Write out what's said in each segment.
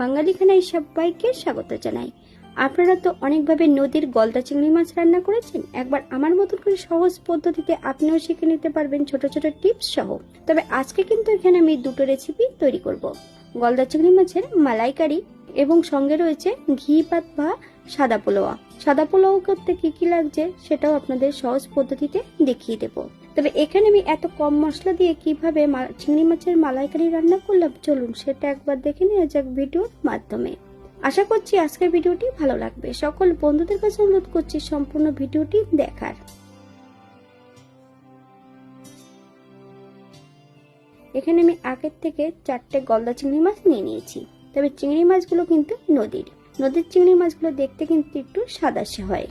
বাঙালি খানায় সবাইকে স্বাগত জানাই। আপনারা তো অনেকভাবে নদীর গলদা চিংড়ি মাছ রান্না করেছেন, একবার আমার মতন করে সহজ পদ্ধতিতে আপনিও শিখে নিতে পারবেন ছোট ছোট টিপস সহ। তবে আজকে কিন্তু এখানে আমি দুটো রেসিপি তৈরি করব। গলদা চিংড়ি মাছের মালাইকারি এবং সঙ্গে রয়েছে ঘি ভাত বা সাদা পোলাও। সাদা পোলাও করতে কি কি লাগছে সেটাও আপনাদের সহজ পদ্ধতিতে দেখিয়ে দেব। তবে এখানে আমি এত কম মশলা দিয়ে কিভাবে চিংড়ি মাছের মালাইকারি রান্না করলাম, চলুন সেটা একবার দেখে নেওয়া যাক ভিডিওর মাধ্যমে। আশা করছি আজকের ভিডিওটি ভালো লাগবে। সকল বন্ধুদের কাছে অনুরোধ করছি সম্পূর্ণ ভিডিওটি দেখার। এখানে আমি আগের থেকে 4টে গলদা চিংড়ি মাছ নিয়ে নিয়েছি। তবে চিংড়ি মাছগুলো কিন্তু নদীর চিংড়ি মাছগুলো দেখতে কিন্তু একটু সাদাসে হয়।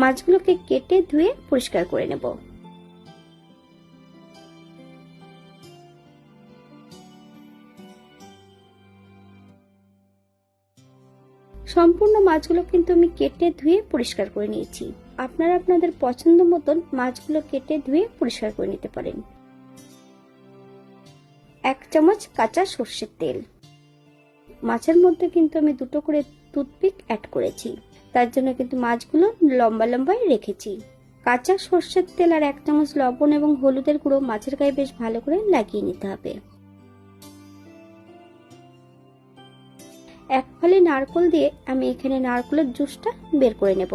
মাছগুলোকে কেটে ধুয়ে পরিষ্কার করে নেব। সম্পূর্ণ মাছগুলো কিন্তু আমি কেটে ধুয়ে পরিষ্কার করে নিয়েছি। আপনারা আপনাদের পছন্দ মতন মাছগুলো কেটে ধুয়ে পরিষ্কার করে নিতে পারেন। 1 চামচ কাঁচা সর্ষের তেল। মাছের মধ্যে কিন্তু আমি 2টো করে টুথপিক অ্যাড করেছি, তার জন্য কিন্তু মাছগুলো লম্বা লম্বায় রেখেছি। কাঁচা সর্ষের তেল আর 1 চামচ লবণ এবং হলুদের গুঁড়ো মাছের গায়ে বেশ ভালো করে লাগিয়ে নিতে হবে। 1 ফালি নারকেল দিয়ে আমি এখানে নারকেলের জুসটা বের করে নেব।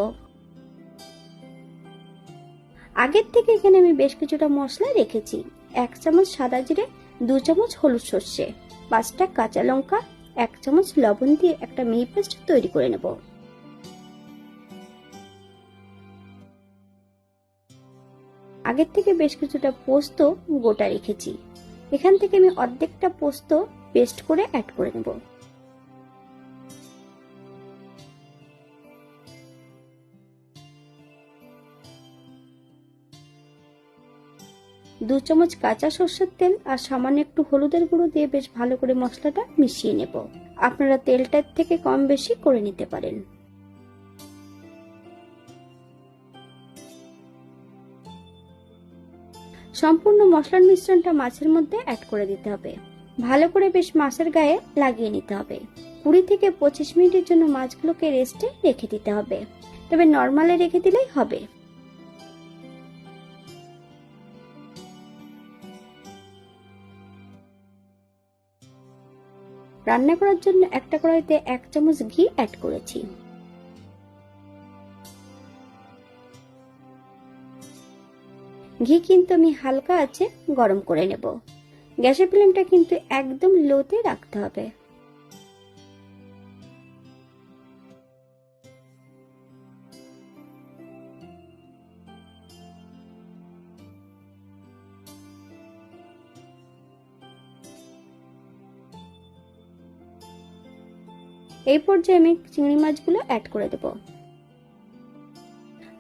আগের থেকে এখানে আমি বেশ কিছুটা মশলা রেখেছি। 1 চামচ সাদা জিরে, 2 চামচ হলুদ সর্ষে, 5টা কাঁচা লঙ্কা, 1 চামচ লবণ দিয়ে একটা মিহি পেস্ট তৈরি করে নেব। আগের থেকে বেশ কিছুটা পোস্ত গোটা রেখেছি, এখান থেকে আমি অর্ধেকটা পোস্ত পেস্ট করে অ্যাড করে নেব। দু চামচ কাঁচা সর্ষের তেল আর সামান্য একটু হলুদের গুঁড়ো দিয়ে বেশ ভালো করে মশলাটা মিশিয়ে নেব। আপনারা তেলটার থেকে কম বেশি করে নিতে পারেন। সম্পূর্ণ মশলার মিশ্রণটা মাছের মধ্যে অ্যাড করে দিতে হবে। ভালো করে বেশ মাছের গায়ে লাগিয়ে নিতে হবে। 20 থেকে 25 মিনিটের জন্য মাছগুলোকে রেস্টে রেখে দিতে হবে। তবে নরমালে রেখে দিলেই হবে। রান্না করার জন্য একটা কড়াইতে 1 চামচ ঘি অ্যাড করেছি। ঘি কিন্তু আমি হালকা আঁচে গরম করে নেব। গ্যাসের ফ্লেমটা কিন্তু একদম লোতে রাখতে হবে। এই পর্যায়ে আমি চিংড়ি মাছগুলো অ্যাড করে দেব।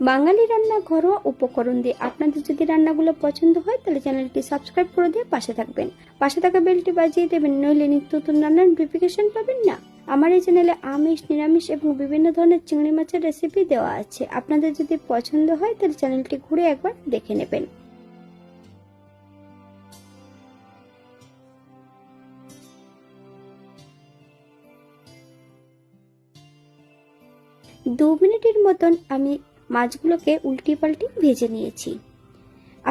বাঙালি রান্না ঘরোয়া উপকরণ দিয়ে আপনাদের যদি রান্নাগুলো পছন্দ হয় তাহলে চ্যানেলটি সাবস্ক্রাইব করে দিয়ে পাশে থাকবেন। পাশে থাকা বেলটি বাজিয়ে দেবেন, নইলে নিত্য নতুন রান্নার নোটিফিকেশন পাবেন না। আমার এই চ্যানেলে আমিষ, নিরামিষ এবং বিভিন্ন ধরনের চিংড়ি মাছের রেসিপি দেওয়া আছে। আপনাদের যদি পছন্দ হয় তাহলে চ্যানেলটি ঘুরে একবার দেখে নেবেন। দু মিনিটের মতন আমি মাছগুলোকে উল্টি পাল্টি ভেজে নিয়েছি।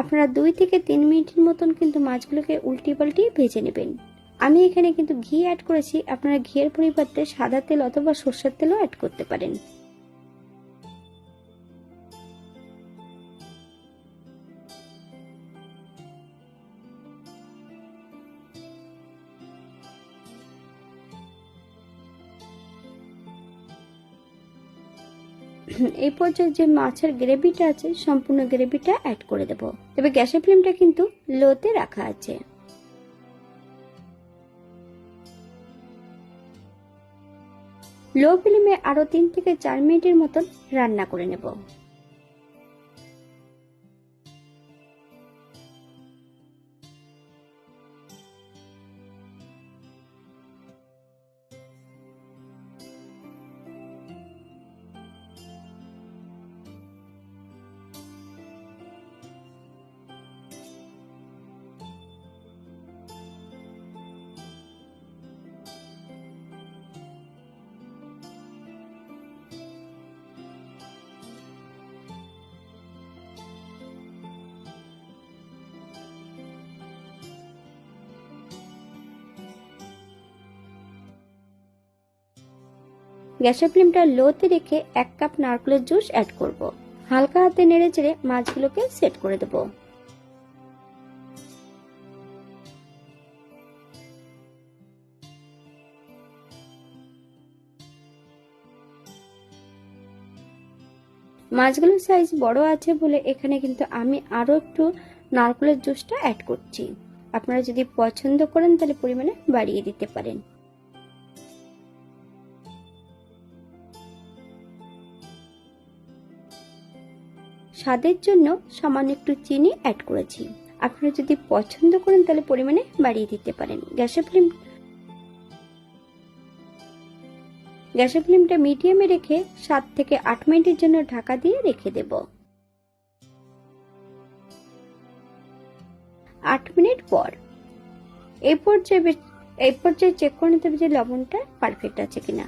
আপনারা 2 থেকে 3 মিনিটের মতন কিন্তু মাছগুলোকে উল্টি পাল্টি ভেজে নেবেন। আমি এখানে কিন্তু ঘি অ্যাড করেছি, আপনারা ঘিয়ের পরিবর্তে সাদা তেল অথবা সরষের তেলও অ্যাড করতে পারেন। এই পর্যায়ে যে মাছের গ্রেভিটা আছে সম্পূর্ণ গ্রেভিটা অ্যাড করে দেব। তবে গ্যাসের ফ্লেমটা কিন্তু লোতে রাখা আছে। লো ফ্লেমে আরো 3 থেকে 4 মিনিটের মতন রান্না করে নেব। গ্যাসের ফ্লেমটা লোতে রেখে 1 কাপ নারকেলের জুস অ্যাড করব। হালকা হাতে নেড়ে চেড়ে মাছগুলোকে সেট করে দেব। মাছগুলোর সাইজ বড় আছে বলে এখানে কিন্তু আমি আরো একটু নারকেলের জুসটা অ্যাড করছি। আপনারা যদি পছন্দ করেন তাহলে পরিমাণে বাড়িয়ে দিতে পারেন। স্বাদের জন্য সামান্য একটু চিনি অ্যাড করেছি। আপনারা যদি পছন্দ করেন তাহলে পরিমাণে বাড়িয়ে দিতে পারেন। গ্যাসের ফ্লেমটা মিডিয়ামে রেখে 7 থেকে 8 মিনিটের জন্য ঢাকা দিয়ে রেখে দেব। 8 মিনিট পর এই পর্যায়ে চেক করে নিতে হবে যে লবণটা পারফেক্ট আছে কিনা।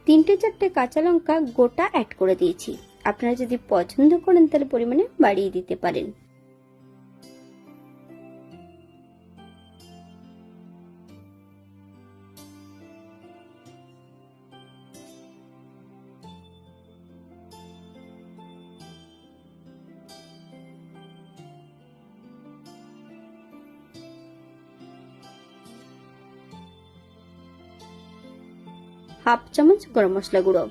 3-4টে কাঁচা লঙ্কা গোটা অ্যাড করে দিয়েছি। আপনারা যদি পছন্দ করেন তাহলে পরিমাণে বাড়িয়ে দিতে পারেন। হাফ চামচ গরম মশলা গুঁড়ো,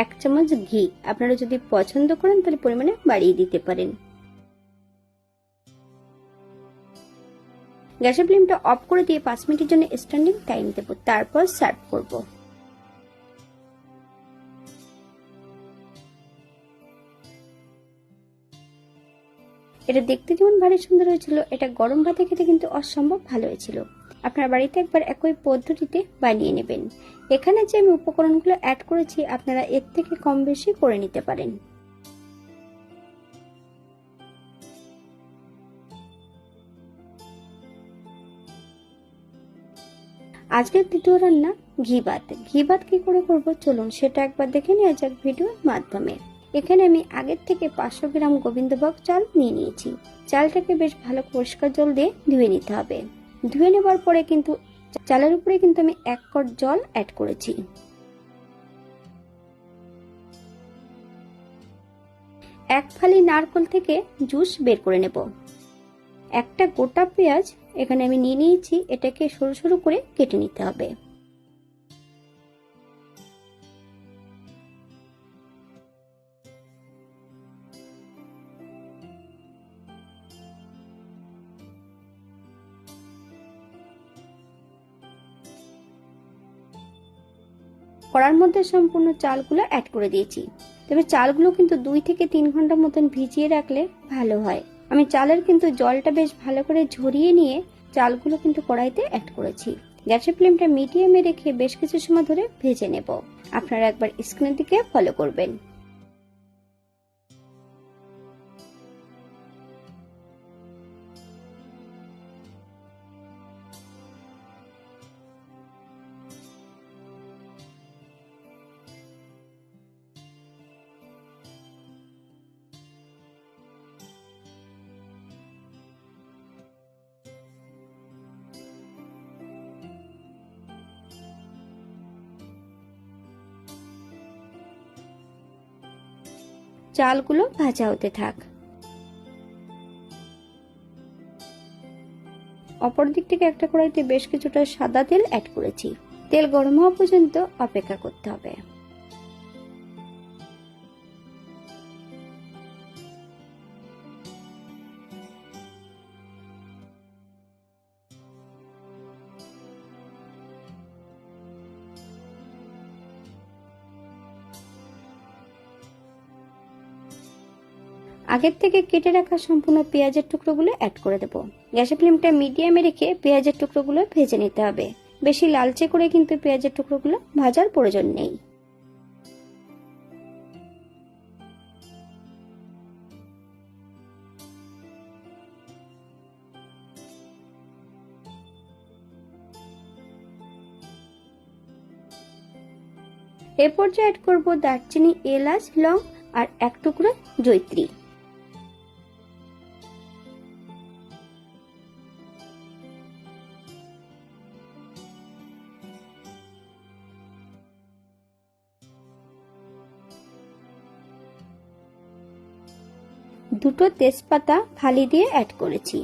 1 চামচ ঘি। আপনারা যদি পছন্দ করেন তাহলে পরিমাণে বাড়িয়ে দিতে পারেন। গ্যাসের ফ্লেমটা অফ করে দিয়ে 5 মিনিটের জন্য স্ট্যান্ডিং টাইম দেব, তারপর সার্ভ করব। এটা দেখতে যেমন ভারী সুন্দর হয়েছিল, এটা গরম ভাতে খেতে কিন্তু অসম্ভব ভালো হয়েছিল। আপনার বাড়িতে একবার একই পদ্ধতিতে বানিয়ে নেবেন। এখানে যে আমি উপকরণগুলো অ্যাড করেছি আপনারা এর থেকে কম বেশি করে নিতে পারেন। আজকের দ্বিতীয় রান্না ঘি ভাত। ঘি ভাত কি করে করবো চলুন সেটা একবার দেখে নেওয়া যাক ভিডিওর মাধ্যমে। এখানে আমি আগের থেকে 500 গ্রাম গোবিন্দভোগ চাল নিয়ে নিয়েছি। চালটাকে বেশ ভালো পরিষ্কার জল দিয়ে ধুয়ে নিতে হবে। ধুয়ে নেবার পরে কিন্তু চালের উপরে কিন্তু আমি 1 কট জল অ্যাড করেছি। এক ফালি নারকেল থেকে জুস বের করে নেব। একটা গোটা পেঁয়াজ এখানে আমি নিয়ে নিয়েছি, এটাকে সরু সরু করে কেটে নিতে হবে। কড়ার মধ্যে সম্পূর্ণ চালগুলো অ্যাড করে দিয়েছি। তবে চালগুলো কিন্তু 2 থেকে 3 ঘন্টা মতন ভিজিয়ে রাখলে ভালো হয়। আমি চালের কিন্তু জলটা বেশ ভালো করে ঝরিয়ে নিয়ে চালগুলো কিন্তু কড়াইতে অ্যাড করেছি। গ্যাসের ফ্লেমটা মিডিয়ামে রেখে বেশ কিছু সময় ধরে ভেজে নেব। আপনারা একবার স্ক্রিনের দিকে ফলো করবেন। চালগুলো ভাজা হতে থাক। অপর দিক থেকে একটা কড়াইতে বেশ কিছুটা সাদা তেল অ্যাড করেছি। তেল গরম হওয়া পর্যন্ত অপেক্ষা করতে হবে। আগের থেকে কেটে রাখা সম্পূর্ণ পেঁয়াজের টুকরোগুলো অ্যাড করে দেব। গ্যাসের ফ্লেমটা মিডিয়ামে রেখে পেঁয়াজের টুকরোগুলো ভেজে নিতে হবে। বেশি লালচে করে কিন্তু পেঁয়াজের টুকরোগুলো ভাজার প্রয়োজন নেই। এর পর্যায়ে অ্যাড করব দারচিনি, এলাচ, লং আর 1 টুকরো জয়িত্রী। দুটো তেজপাতা ফালি দিয়ে অ্যাড করেছি,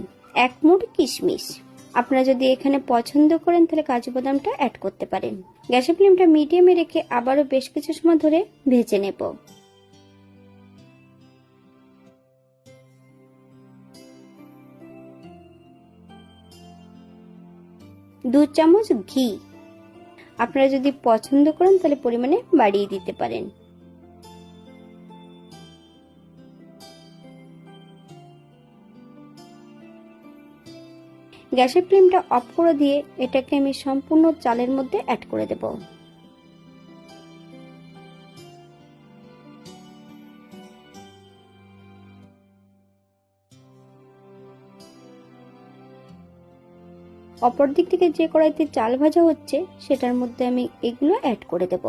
1 মুঠ কিশমিশ। আপনারা যদি এখানে পছন্দ করেন তাহলে কাজু বাদামটা অ্যাড করতে পারেন। গ্যাসের ফ্লেমটা মিডিয়ামে রেখে আবারও বেশ কিছু সময় ধরে ভেজে নেব। 2 চামচ ঘি, আপনারা যদি পছন্দ করেন তাহলে পরিমাণে বাড়িয়ে দিতে পারেন। গ্যাসের ফ্লেমটা অফ করে দিয়ে এটাকে আমি সম্পূর্ণ চালের মধ্যে অ্যাড করে দেব। অপর দিক থেকে যে কড়াইতে চাল ভাজা হচ্ছে সেটার মধ্যে আমি এগুলো অ্যাড করে দেব।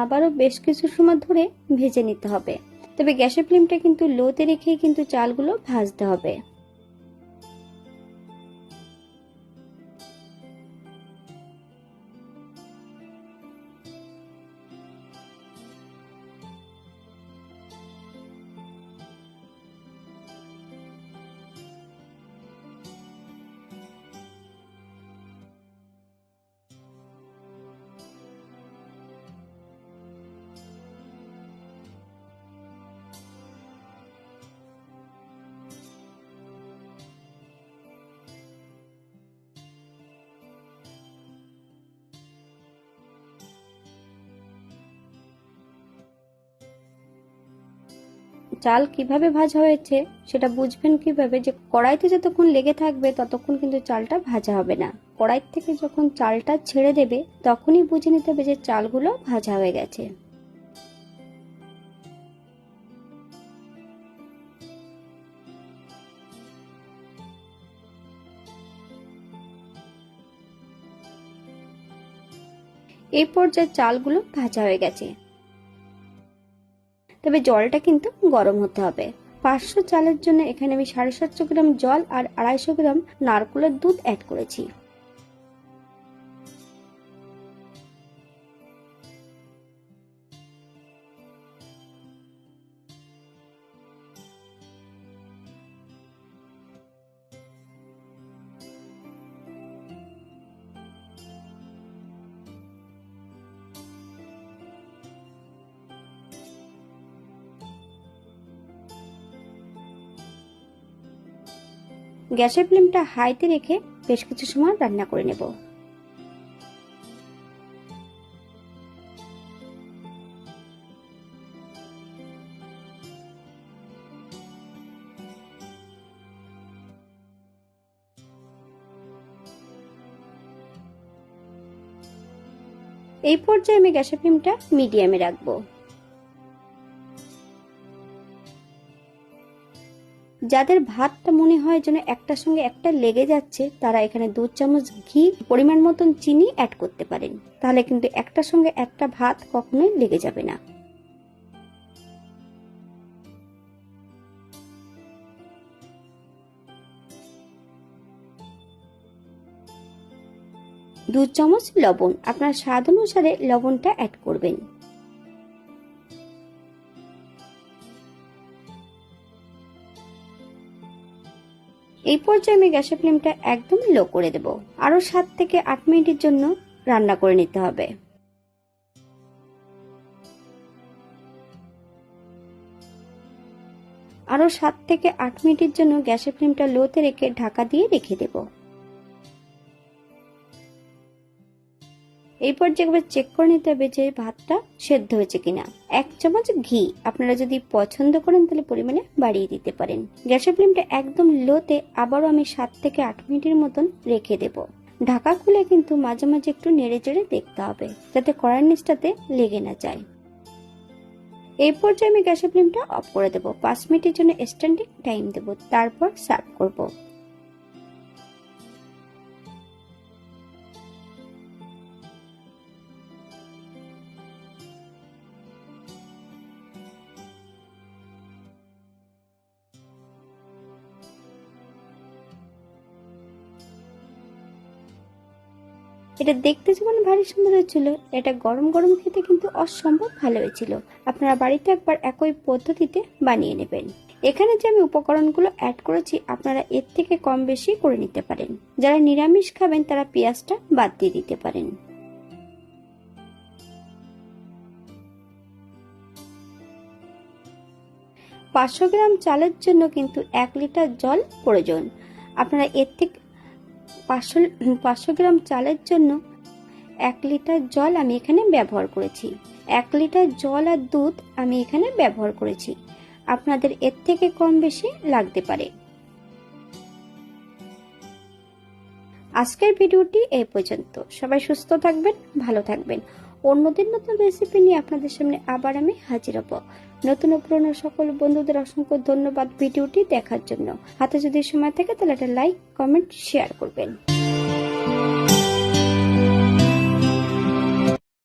আবারও বেশ কিছু সময় ধরে ভেজে নিতে হবে, তবে গ্যাসের ফ্লেমটা কিন্তু লোতে রেখেই কিন্তু চালগুলো ভাজতে হবে। চাল কিভাবে ভাজা হয়েছে সেটা বুঝবেন কিভাবে, যে কড়াইতে যতক্ষণ লেগে থাকবে ততক্ষণ কিন্তু চালটা ভাজা হবে না। কড়াই থেকে যখন চালটা ছেড়ে দেবে তখনই বুঝে নিতে হবে যে চালগুলো ভাজা হয়ে গেছে। এই পর্যায়ে চালগুলো ভাজা হয়ে গেছে, তবে জলটা কিন্তু গরম হতে হবে। 500 চালের জন্য এখানে আমি 750 গ্রাম জল আর 250 গ্রাম নারকেলের দুধ অ্যাড করেছি। গ্যাসের ফ্লেমটা হাইতে রেখে বেশ কিছু সময় রান্না করে নেব। এই পর্যায়ে আমি গ্যাসের ফ্লেমটা মিডিয়ামে রাখবো। যাদের ভাতটা মনে হয় যেন একটার সঙ্গে একটা লেগে যাচ্ছে তারা এখানে 2 চামচ ঘি, পরিমাণ মতন চিনি অ্যাড করতে পারেন, তাহলে কিন্তু একটার সঙ্গে একটা ভাত কখনোই লেগে যাবে না। দু চামচ লবণ, আপনার স্বাদ অনুসারে লবণটা অ্যাড করবেন। এই পর্যায়ে আমি গ্যাসের ফ্লেমটা একদম লো করে দেব। আরো 7 থেকে 8 মিনিটের জন্য রান্না করে নিতে হবে। আরো 7 থেকে 8 মিনিটের জন্য গ্যাসের ফ্লেমটা লোতে রেখে ঢাকা দিয়ে রেখে দেব। এই পর্যায়ে একবার চেক করে নিতে হবে যে ভাতটা সেদ্ধ হয়েছে কিনা। 1 চামচ ঘি, আপনারা যদি পছন্দ করেন তাহলে পরিমাণে বাড়িয়ে দিতে পারেন। গ্যাসের ফ্লেমটা একদম লোতে আবারও আমি 7 থেকে 8 মিনিটের মতন রেখে দেব। ঢাকা খুলে কিন্তু মাঝে মাঝে একটু নেড়ে চেড়ে দেখতে হবে যাতে কড়াইয়ের নিচটাতে লেগে না যায়। এই পর্যায়ে আমি গ্যাসের ফ্লেমটা অফ করে দেব। 5 মিনিটের জন্য স্ট্যান্ডিং টাইম দেব, তারপর সার্ভ করব। এটা দেখতে যেমন ভারী সুন্দর ছিল, এটা গরম গরম খেতে কিন্তু অসম্ভব ভালো হয়েছিল। আপনারা বাড়িতে একবার একই পদ্ধতিতে বানিয়ে নেবেন। এখানে যে আমি উপকরণগুলো অ্যাড করেছি আপনারা এর থেকে কম বেশি করে নিতে পারেন। যারা নিরামিষ খাবেন তারা পেঁয়াজটা বাদ দিয়ে দিতে পারেন। পাঁচশো গ্রাম চালের জন্য কিন্তু 1 লিটার জল প্রয়োজন। আপনারা এর থেকে 500 গ্রাম চালের জন্য 1 লিটার জল আমি এখানে ব্যবহার করেছি। 1 লিটার জল আর দুধ আমি এখানে ব্যবহার করেছি। আপনাদের এর থেকে কম বেশি লাগতে পারে। আজকের ভিডিওটি এই পর্যন্ত। সবাই সুস্থ থাকবেন, ভালো থাকবেন। অন্যদিন নতুন রেসিপি নিয়ে আপনাদের সামনে আবার আমি হাজির হব। নতুন ও পুরনো সকল বন্ধুদের অসংখ্য ধন্যবাদ ভিডিওটি দেখার জন্য। হাতে যদি সময় থাকে তাহলে একটা লাইক, কমেন্ট, শেয়ার করবেন।